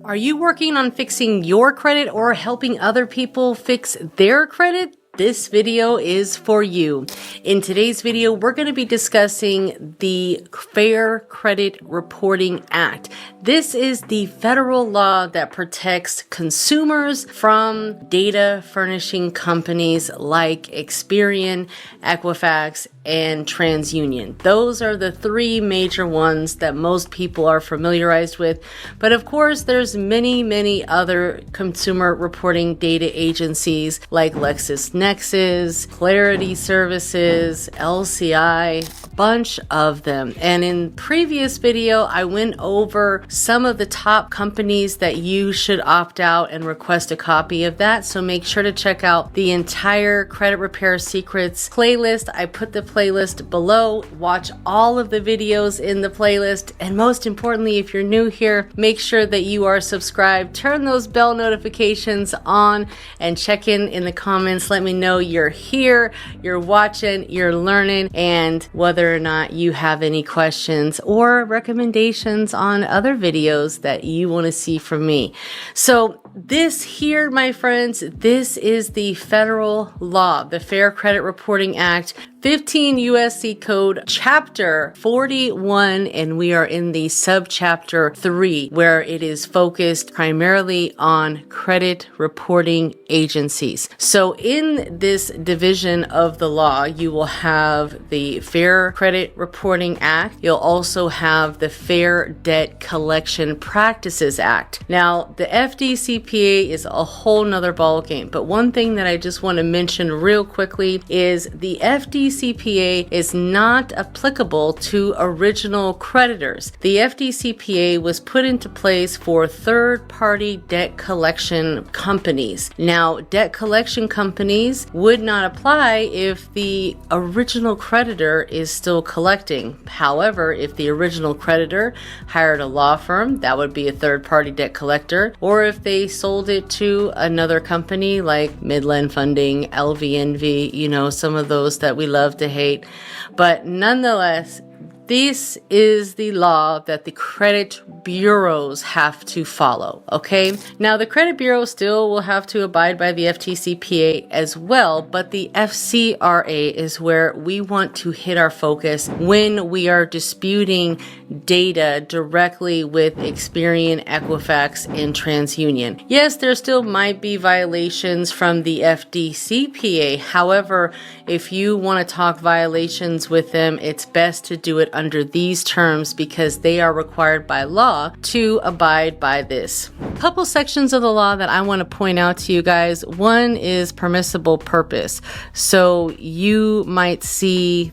Are you working on fixing your credit or helping other people fix their credit? This video is for you. In today's video, we're going to be discussing the Fair Credit Reporting Act. This is the federal law that protects consumers from data furnishing companies like Experian, Equifax, and TransUnion. Those are the three major ones that most people are familiarized with. But of course, there's many other consumer reporting data agencies like LexisNexis, Clarity Services, LCI, a bunch of them. And in previous video, I went over some of the top companies that you should opt out and request a copy of that. So make sure to check out the entire Credit Repair Secrets playlist. I put the playlist below. Watch all of the videos in the playlist. And most importantly, if you're new here, make sure that you are subscribed. Turn those bell notifications on and check in the comments. Let me know you're here, you're watching, you're learning, and whether or not you have any questions or recommendations on other videos that you want to see from me. So this here, my friends, this is the federal law, the Fair Credit Reporting Act, 15 USC Code Chapter 41, and we are in the subchapter 3, where it is focused primarily on credit reporting agencies. So in this division of the law, you will have the Fair Credit Reporting Act. You'll also have the Fair Debt Collection Practices Act. Now, the FDCPA is a whole nother ball game, but one thing that I just want to mention real quickly is the FDCPA is not applicable to original creditors. The FDCPA was put into place for third-party debt collection companies. Now, debt collection companies would not apply if the original creditor is still collecting. However, if the original creditor hired a law firm, that would be a third-party debt collector, or if they sold it to another company like Midland Funding, LVNV, you know, some of those that we love to hate. But nonetheless, this is the law that the credit bureaus have to follow, okay? Now, the credit bureau still will have to abide by the FTCPA as well, but the FCRA is where we want to hit our focus when we are disputing data directly with Experian, Equifax, and TransUnion. Yes, there still might be violations from the FDCPA. However, if you want to talk violations with them, it's best to do it under these terms because they are required by law to abide by this. A couple sections of the law that I want to point out to you guys. One is permissible purpose. So you might see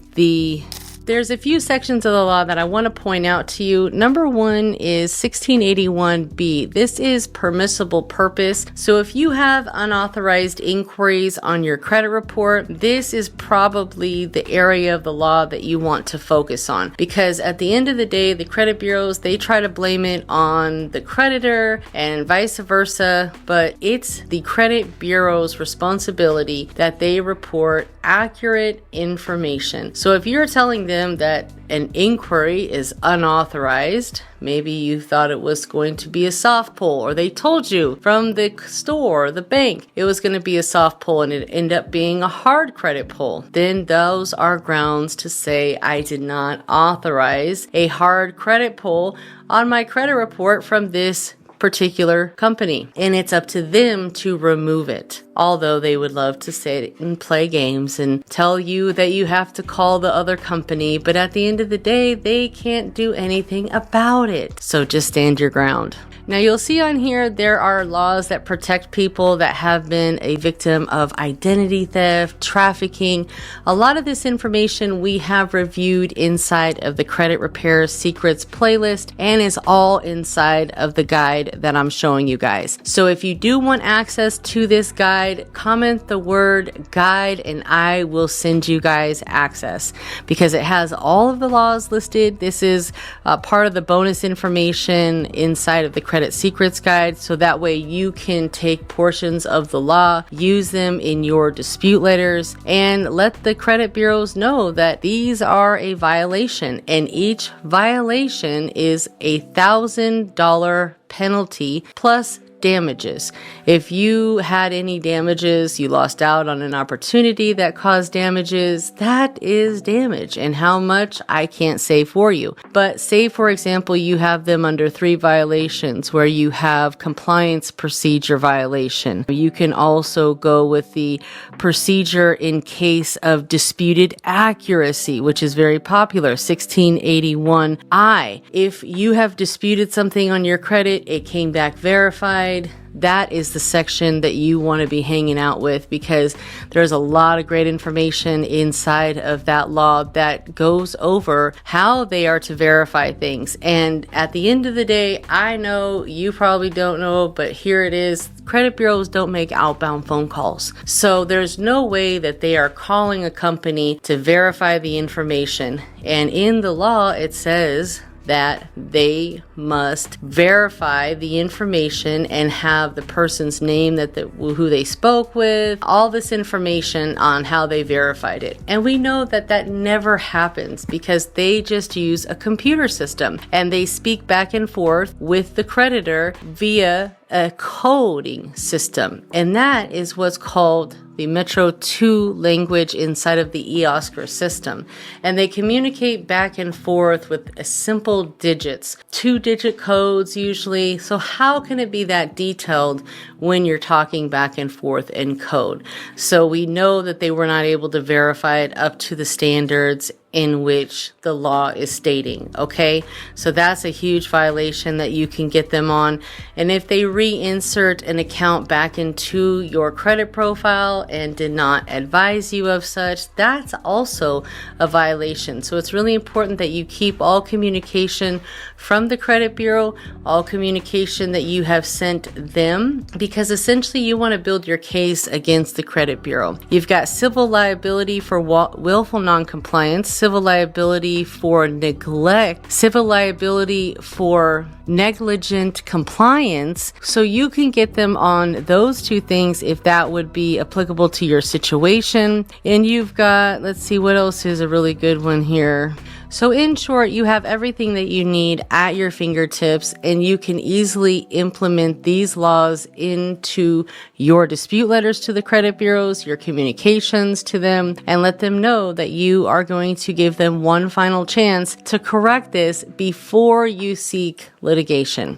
there's a few sections of the law that I want to point out to you. Number one is 1681B. This is permissible purpose. So if you have unauthorized inquiries on your credit report, this is probably the area of the law that you want to focus on. Because at the end of the day, the credit bureaus, they try to blame it on the creditor and vice versa, but it's the credit bureau's responsibility that they report accurate information. So if you're telling them that an inquiry is unauthorized, maybe you thought it was going to be a soft pull, or they told you from the store, the bank, it was going to be a soft pull and it ended up being a hard credit pull, then those are grounds to say I did not authorize a hard credit pull on my credit report from this particular company, and it's up to them to remove it. Although they would love to sit and play games and tell you that you have to call the other company, but at the end of the day, they can't do anything about it. So just stand your ground. Now you'll see on here there are laws that protect people that have been a victim of identity theft, trafficking. A lot of this information we have reviewed inside of the Credit Repair Secrets playlist and is all inside of the guide that I'm showing you guys. So if you do want access to this guide, comment the word guide and I will send you guys access because it has all of the laws listed. This is part of the bonus information inside of the Credit Secrets Guide, so that way you can take portions of the law, use them in your dispute letters, and let the credit bureaus know that these are a violation, and each violation is $1,000 penalty plus damages. If you had any damages, you lost out on an opportunity that caused damages, that is damage. And how much, I can't say for you. But say, for example, you have them under 3 violations where you have compliance procedure violation. You can also go with the procedure in case of disputed accuracy, which is very popular, 1681I. If you have disputed something on your credit, it came back verified, that is the section that you want to be hanging out with, because there's a lot of great information inside of that law that goes over how they are to verify things. And at the end of the day, I know you probably don't know, but here it is. Credit bureaus don't make outbound phone calls. So there's no way that they are calling a company to verify the information. And in the law, it says that they must verify the information and have the person's name, who they spoke with, all this information on how they verified it. And we know that that never happens because they just use a computer system and they speak back and forth with the creditor via a coding system. And that is what's called the Metro 2 language inside of the FCRA system. And they communicate back and forth with simple digits, 2-digit codes usually. So how can it be that detailed when you're talking back and forth in code? So we know that they were not able to verify it up to the standards in which the law is stating, okay? So that's a huge violation that you can get them on. And if they reinsert an account back into your credit profile and did not advise you of such, that's also a violation. So it's really important that you keep all communication from the credit bureau, all communication that you have sent them, because essentially you want to build your case against the credit bureau. You've got civil liability for willful noncompliance, civil liability for neglect, civil liability for negligent compliance. So you can get them on those 2 things if that would be applicable to your situation. And you've got, let's see, what else is a really good one here. So in short, you have everything that you need at your fingertips, and you can easily implement these laws into your dispute letters to the credit bureaus, your communications to them, and let them know that you are going to give them one final chance to correct this before you seek litigation.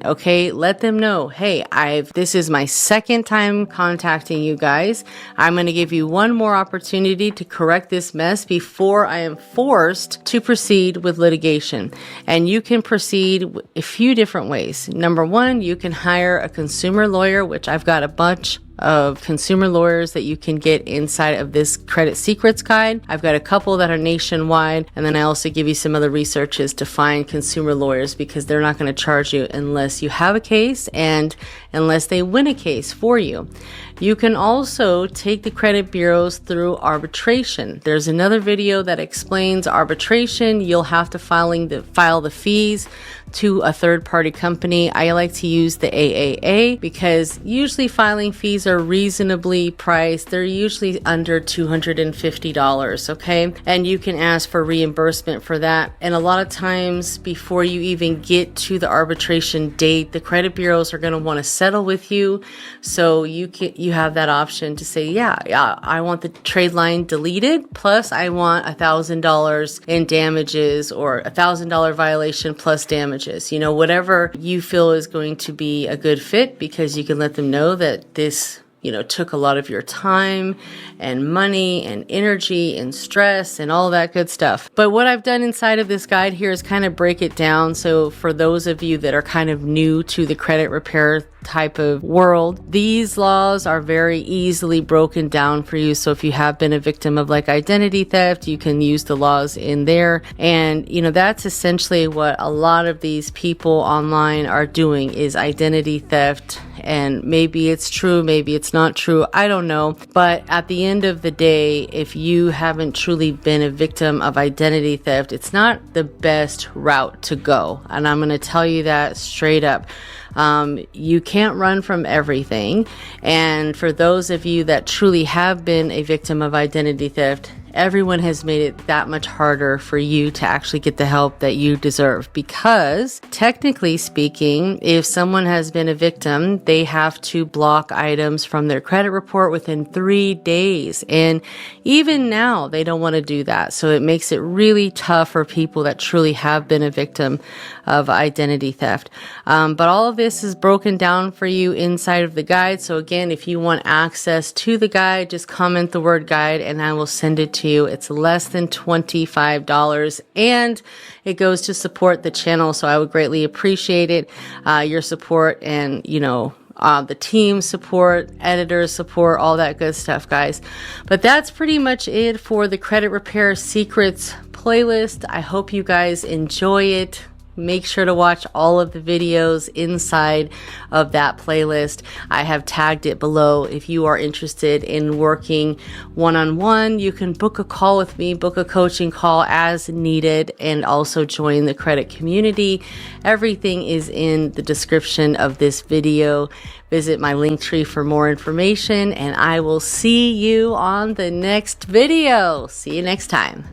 Okay? Let them know, hey, this is my 2nd time contacting you guys. I'm going to give you one more opportunity to correct this mess before I am forced to proceed with litigation. And you can proceed a few different ways. Number 1, you can hire a consumer lawyer, which I've got a bunch of consumer lawyers that you can get inside of this credit secrets guide. I've got a couple that are nationwide, and then I also give you some other researches to find consumer lawyers, because they're not going to charge you unless you have a case and unless they win a case for you. You can also take the credit bureaus through arbitration. There's another video that explains arbitration. You'll have to file the fees to a third-party company. I like to use the AAA because usually filing fees are reasonably priced. They're usually under $250, okay? And you can ask for reimbursement for that. And a lot of times before you even get to the arbitration date, the credit bureaus are going to want to settle with you. So you have that option to say, yeah, I want the trade line deleted, plus I want $1,000 in damages, or $1,000 violation plus damages. Whatever you feel is going to be a good fit, because you can let them know that this took a lot of your time and money and energy and stress and all that good stuff. But what I've done inside of this guide here is kind of break it down. So for those of you that are kind of new to the credit repair type of world, these laws are very easily broken down for you. So if you have been a victim of identity theft, you can use the laws in there. And that's essentially what a lot of these people online are doing, is identity theft. And maybe it's true, maybe it's not true, I don't know. But at the end of the day, if you haven't truly been a victim of identity theft, it's not the best route to go. And I'm going to tell you that straight up. You can't run from everything. And for those of you that truly have been a victim of identity theft everyone has made it that much harder for you to actually get the help that you deserve, because technically speaking, if someone has been a victim, they have to block items from their credit report within 3 days. And even now, they don't want to do that. So it makes it really tough for people that truly have been a victim of identity theft. But all of this is broken down for you inside of the guide. So again, if you want access to the guide, just comment the word guide and I will send it to you. It's less than $25 and it goes to support the channel. So I would greatly appreciate it, your support, and the team support, editor support, all that good stuff, guys. But that's pretty much it for the Credit Repair Secrets playlist. I hope you guys enjoy it. Make sure to watch all of the videos inside of that playlist. I have tagged it below. If you are interested in working one-on-one, you can book a call with me, book a coaching call as needed, and also join the credit community. Everything is in the description of this video. Visit my link tree for more information, and I will see you on the next video. See you next time.